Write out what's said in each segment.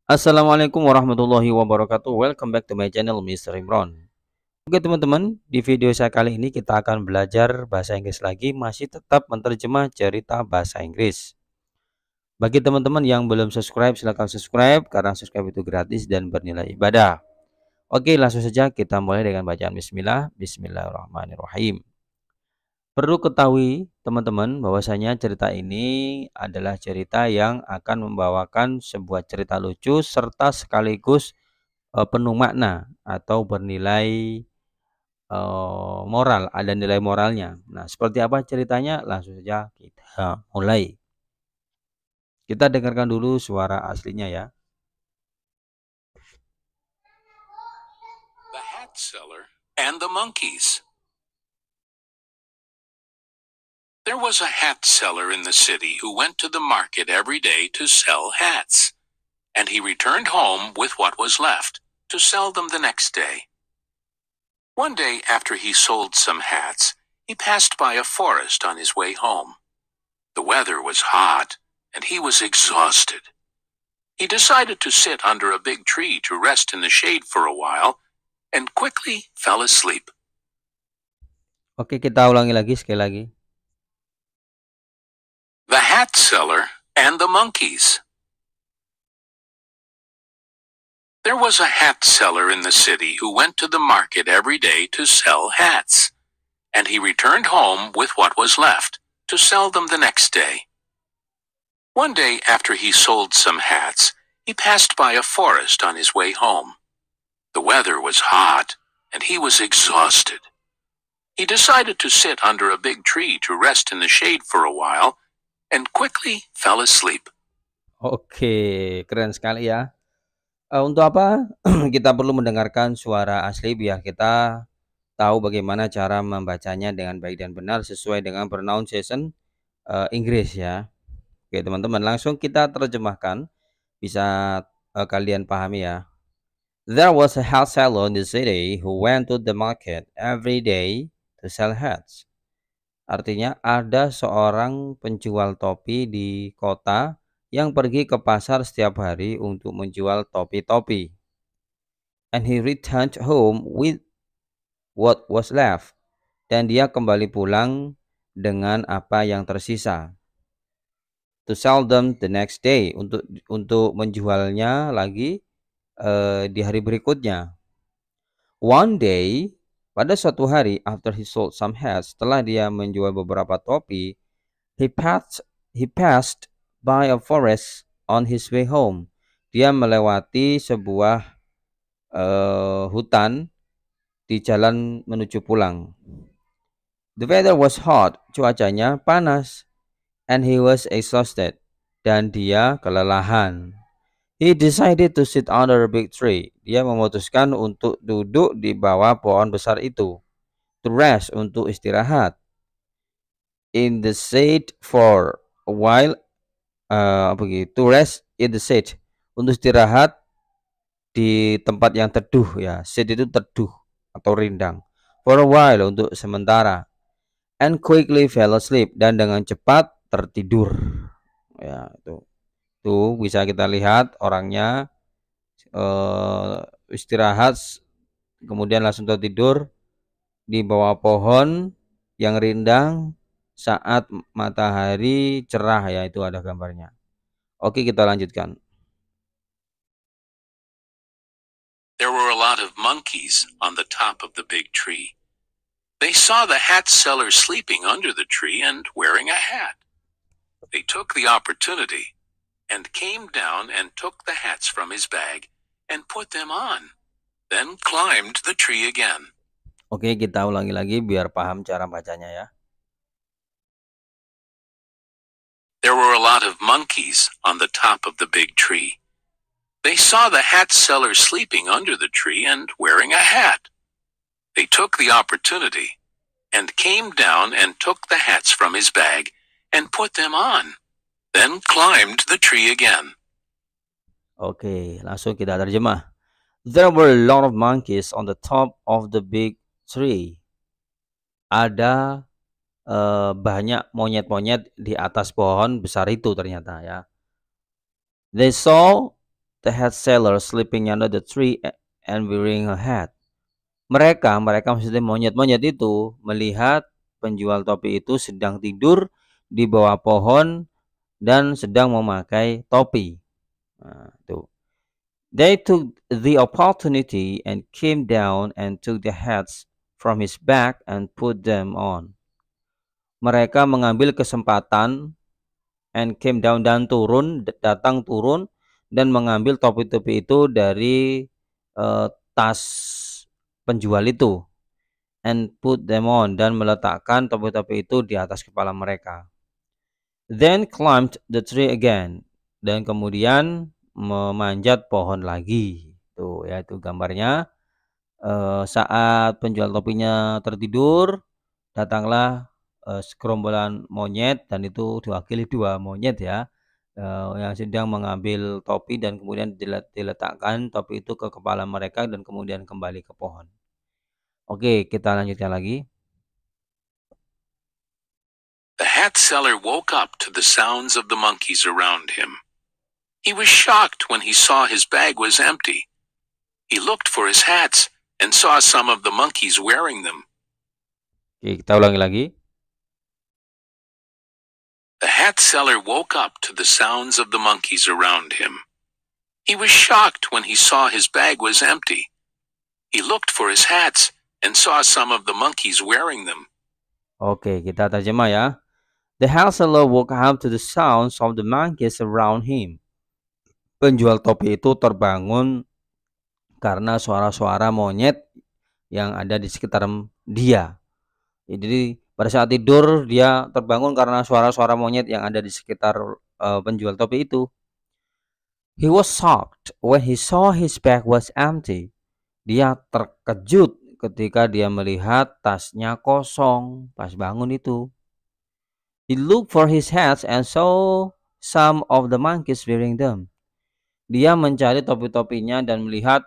Assalamualaikum warahmatullahi wabarakatuh. Welcome back to my channel Mr. Imron. Oke teman-teman, di video saya kali ini kita akan belajar bahasa Inggris lagi, masih tetap menerjemah cerita bahasa Inggris. Bagi teman-teman yang belum subscribe, silahkan subscribe karena subscribe itu gratis dan bernilai ibadah. Oke, langsung saja kita mulai dengan bacaan Bismillah. Bismillahirrahmanirrahim. Perlu ketahui teman-teman bahwasanya cerita ini adalah cerita yang akan membawakan sebuah cerita lucu serta sekaligus penuh makna atau bernilai moral, ada nilai moralnya. Nah, seperti apa ceritanya? Langsung saja kita mulai. Kita dengarkan dulu suara aslinya ya. The Hat Seller and the Monkeys. There was a hat seller in the city who went to the market every day to sell hats, and he returned home with what was left to sell them the next day. One day after he sold some hats, he passed by a forest on his way home. The weather was hot, and he was exhausted. He decided to sit under a big tree to rest in the shade for a while, and quickly fell asleep. Oke, kita ulangi lagi sekali lagi. The Hat Seller and the Monkeys. There was a hat seller in the city who went to the market every day to sell hats, and he returned home with what was left to sell them the next day. One day after he sold some hats, he passed by a forest on his way home. The weather was hot, and he was exhausted. He decided to sit under a big tree to rest in the shade for a while, and quickly fell asleep. Oke, keren sekali ya. Untuk apa? Kita perlu mendengarkan suara asli biar kita tahu bagaimana cara membacanya dengan baik dan benar sesuai dengan pronunciation Inggris ya. Oke, teman-teman, langsung kita terjemahkan. Bisa kalian pahami ya. There was a hat seller in the city who went to the market every day to sell hats. Artinya ada seorang penjual topi di kota yang pergi ke pasar setiap hari untuk menjual topi-topi. And he returned home with what was left. Dan dia kembali pulang dengan apa yang tersisa. To sell them the next day, untuk menjualnya lagi di hari berikutnya. One day, pada suatu hari, after he sold some hats, setelah dia menjual beberapa topi, he passed by a forest on his way home. Dia melewati sebuah hutan di jalan menuju pulang. The weather was hot, cuacanya panas, and he was exhausted, dan dia kelelahan. He decided to sit under a big tree. Dia memutuskan untuk duduk di bawah pohon besar itu. To rest, untuk istirahat. In the shade for a while, to rest in the shade, untuk istirahat di tempat yang teduh ya. Shade itu teduh atau rindang. For a while, untuk sementara. And quickly fell asleep, dan dengan cepat tertidur. Ya, itu. Tuh bisa kita lihat orangnya istirahat kemudian langsung tertidur di bawah pohon yang rindang saat matahari cerah ya, itu ada gambarnya. Oke, kita lanjutkan. There were a lot of monkeys on the top of the big tree. They saw the hat seller sleeping under the tree and wearing a hat. They took the opportunity and came down and took the hats from his bag and put them on, then climbed the tree again. Oke, kita ulangi lagi biar paham cara bacanya ya. There were a lot of monkeys on the top of the big tree. They saw the hat seller sleeping under the tree and wearing a hat. They took the opportunity and came down and took the hats from his bag and put them on, then climbed the tree again. Oke, langsung kita terjemah. There were a lot of monkeys on the top of the big tree. Ada banyak monyet-monyet di atas pohon besar itu ternyata ya. They saw the hat seller sleeping under the tree and wearing a hat. Mereka maksudnya monyet-monyet itu melihat penjual topi itu sedang tidur di bawah pohon dan sedang memakai topi. Nah, tuh. They took the opportunity and came down and took the hats from his back and put them on. Mereka mengambil kesempatan and came down dan datang turun dan mengambil topi-topi itu dari tas penjual itu and put them on dan meletakkan topi-topi itu di atas kepala mereka. Then climbed the tree again dan kemudian memanjat pohon lagi. Tuh ya, itu gambarnya. Saat penjual topinya tertidur, datanglah segerombolan monyet dan itu diwakili 2 monyet ya, yang sedang mengambil topi dan kemudian diletakkan topi itu ke kepala mereka dan kemudian kembali ke pohon. Oke, kita lanjutkan lagi. The hat seller woke up to the sounds of the monkeys around him. He was shocked when he saw his bag was empty. He looked for his hats and saw some of the monkeys wearing them. Oke, kita ulangi lagi. The hat seller woke up to the sounds of the monkeys around him. He was shocked when he saw his bag was empty. He looked for his hats and saw some of the monkeys wearing them. Oke, kita terjemah ya. The hat seller woke up to the sounds of the monkeys around him. Penjual topi itu terbangun karena suara-suara monyet yang ada di sekitar dia. Jadi pada saat tidur dia terbangun karena suara-suara monyet yang ada di sekitar penjual topi itu. He was shocked when he saw his bag was empty. Dia terkejut ketika dia melihat tasnya kosong pas bangun itu. He looked for his hats and saw some of the monkeys wearing them. Dia mencari topi-topinya dan melihat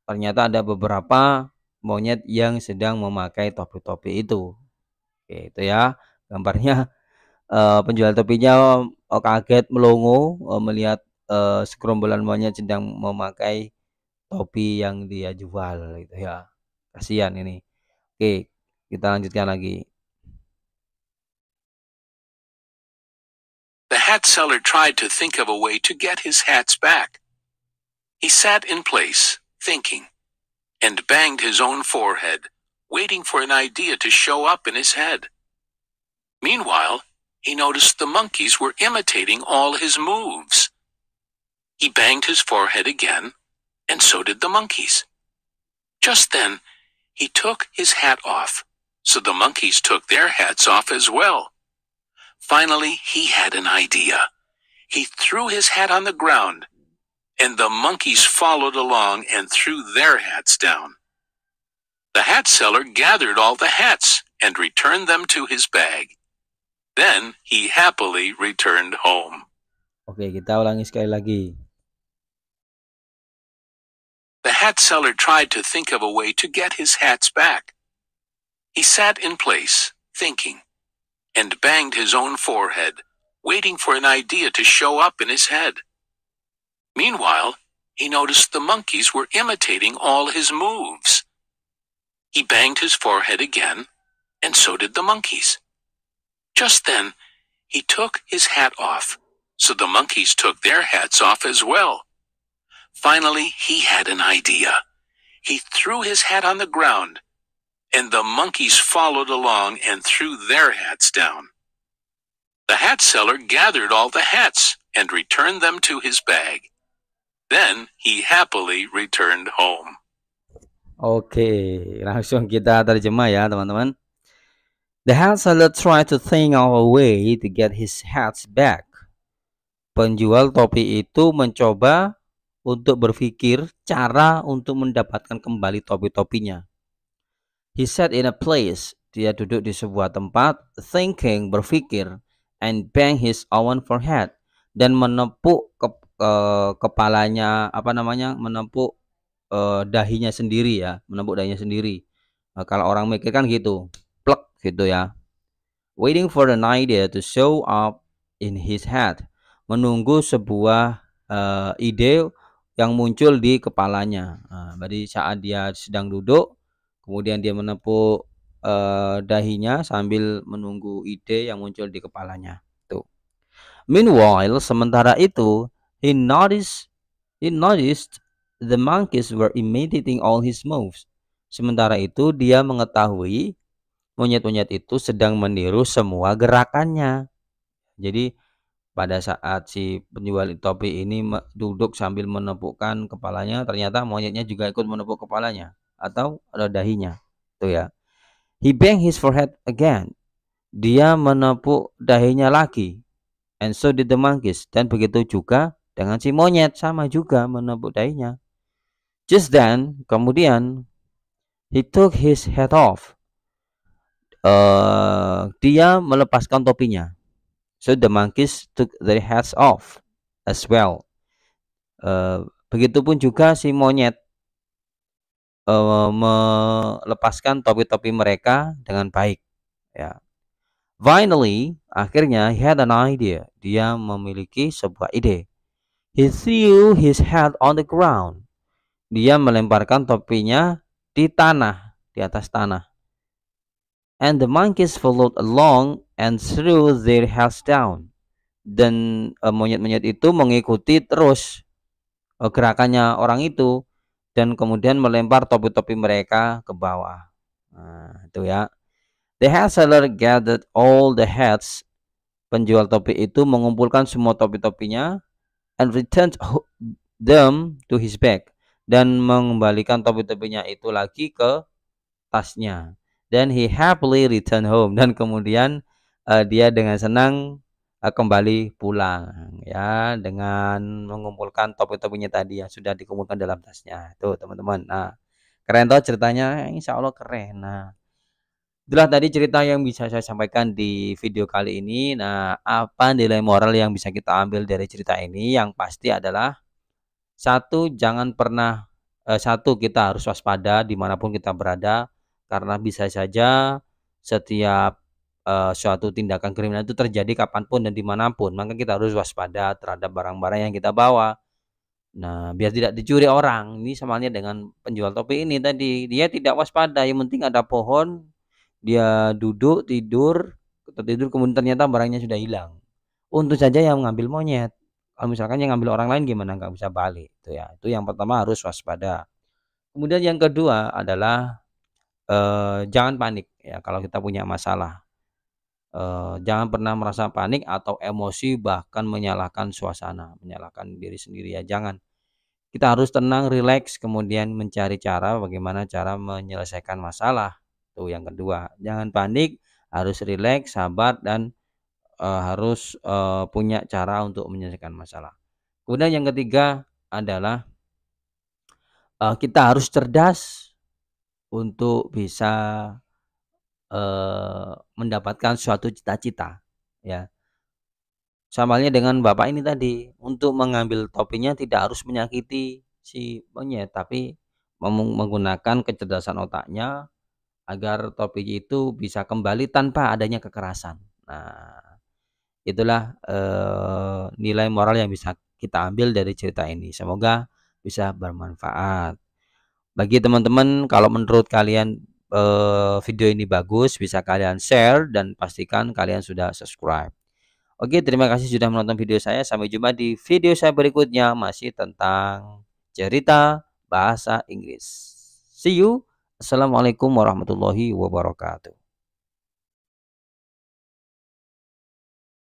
ternyata ada beberapa monyet yang sedang memakai topi-topi itu. Oke, itu ya gambarnya. Penjual topinya kaget melongo melihat segerombolan monyet sedang memakai topi yang dia jual gitu ya. Kasihan ini. Oke, kita lanjutkan lagi. The hat seller tried to think of a way to get his hats back. He sat in place, thinking, and banged his own forehead, waiting for an idea to show up in his head. Meanwhile, he noticed the monkeys were imitating all his moves. He banged his forehead again, and so did the monkeys. Just then, he took his hat off, so the monkeys took their hats off as well. Finally, he had an idea. He threw his hat on the ground, and the monkeys followed along and threw their hats down. The hat seller gathered all the hats and returned them to his bag. Then he happily returned home. Oke, kita ulangi sekali lagi. The hat seller tried to think of a way to get his hats back. He sat in place, thinking, and banged his own forehead, waiting for an idea to show up in his head. Meanwhile, he noticed the monkeys were imitating all his moves. He banged his forehead again, and so did the monkeys. Just then, he took his hat off, so the monkeys took their hats off as well. Finally, he had an idea. He threw his hat on the ground, and the monkeys followed along and threw their hats down. The hat seller gathered all the hats and returned them to his bag. Then he happily returned home. Oke, langsung kita terjemah ya teman-teman. The hat seller tried to think of a way to get his hats back. Penjual topi itu mencoba untuk berpikir cara untuk mendapatkan kembali topi-topinya. He sat in a place. Dia duduk di sebuah tempat, thinking, berpikir, and bang his own forehead, dan menepuk kepalanya, menepuk dahinya sendiri ya, menepuk dahinya sendiri. Kalau orang mikir kan gitu, plek gitu ya. Waiting for an idea to show up in his head, menunggu sebuah ide yang muncul di kepalanya. Jadi saat dia sedang duduk, kemudian dia menepuk dahinya sambil menunggu ide yang muncul di kepalanya. Tuh. Meanwhile, sementara itu, he noticed he noticed the monkeys were imitating all his moves. Sementara itu, dia mengetahui monyet-monyet itu sedang meniru semua gerakannya. Jadi pada saat si penjual topi ini duduk sambil menepukkan kepalanya, ternyata monyetnya juga ikut menepuk kepalanya atau dahinya. Tuh ya. He banged his forehead again. Dia menepuk dahinya lagi. And so did the monkeys. Dan begitu juga dengan si monyet, sama juga menepuk dahinya. Just then, kemudian he took his hat off. Dia melepaskan topinya. So the monkeys took their hats off as well. Begitupun juga si monyet melepaskan topi-topi mereka dengan baik. Ya. Finally, akhirnya he had an idea. Dia memiliki sebuah ide. He threw his hat on the ground. Dia melemparkan topinya di tanah, di atas tanah. And the monkeys followed along and threw their hats down. Dan monyet-monyet itu mengikuti terus gerakannya orang itu dan kemudian melempar topi-topi mereka ke bawah. Nah, itu ya. The hat seller gathered all the hats. Penjual topi itu mengumpulkan semua topi-topinya and returned them to his bag, dan mengembalikan topi-topinya itu lagi ke tasnya. Then he happily returned home, dan kemudian dia dengan senang kembali pulang ya, dengan mengumpulkan topi-topinya tadi yang sudah dikumpulkan dalam tasnya. Tuh teman-teman. Nah, keren toh ceritanya? Insya Allah keren. Nah, itulah tadi cerita yang bisa saya sampaikan di video kali ini. Nah, apa nilai moral yang bisa kita ambil dari cerita ini? Yang pasti adalah satu, jangan pernah satu, kita harus waspada dimanapun kita berada, karena bisa saja setiap suatu tindakan kriminal itu terjadi kapanpun dan dimanapun. Maka kita harus waspada terhadap barang-barang yang kita bawa. Nah, biar tidak dicuri orang. Ini sama halnya dengan penjual topi ini tadi. Dia tidak waspada, yang penting ada pohon, dia duduk, tertidur, kemudian ternyata barangnya sudah hilang. Untung saja yang mengambil monyet. Kalau misalkan yang ngambil orang lain gimana, nggak bisa balik. Itu ya. Itu yang pertama, harus waspada. Kemudian yang kedua adalah jangan panik ya kalau kita punya masalah. Jangan pernah merasa panik atau emosi, bahkan menyalahkan suasana, menyalahkan diri sendiri ya, jangan. Kita harus tenang, rileks, kemudian mencari cara bagaimana cara menyelesaikan masalah. Itu yang kedua. Jangan panik, harus rileks, sabar, dan harus punya cara untuk menyelesaikan masalah. Kemudian yang ketiga adalah kita harus cerdas untuk bisa mendapatkan suatu cita-cita ya. Sama halnya dengan bapak ini tadi, untuk mengambil topinya tidak harus menyakiti si monyet, tapi menggunakan kecerdasan otaknya agar topi itu bisa kembali tanpa adanya kekerasan. Nah, itulah nilai moral yang bisa kita ambil dari cerita ini. Semoga bisa bermanfaat. Bagi teman-teman, kalau menurut kalian video ini bagus, bisa kalian share dan pastikan kalian sudah subscribe. Oke, terima kasih sudah menonton video saya. Sampai jumpa di video saya berikutnya, masih tentang cerita bahasa Inggris. See you. Assalamualaikum warahmatullahi wabarakatuh.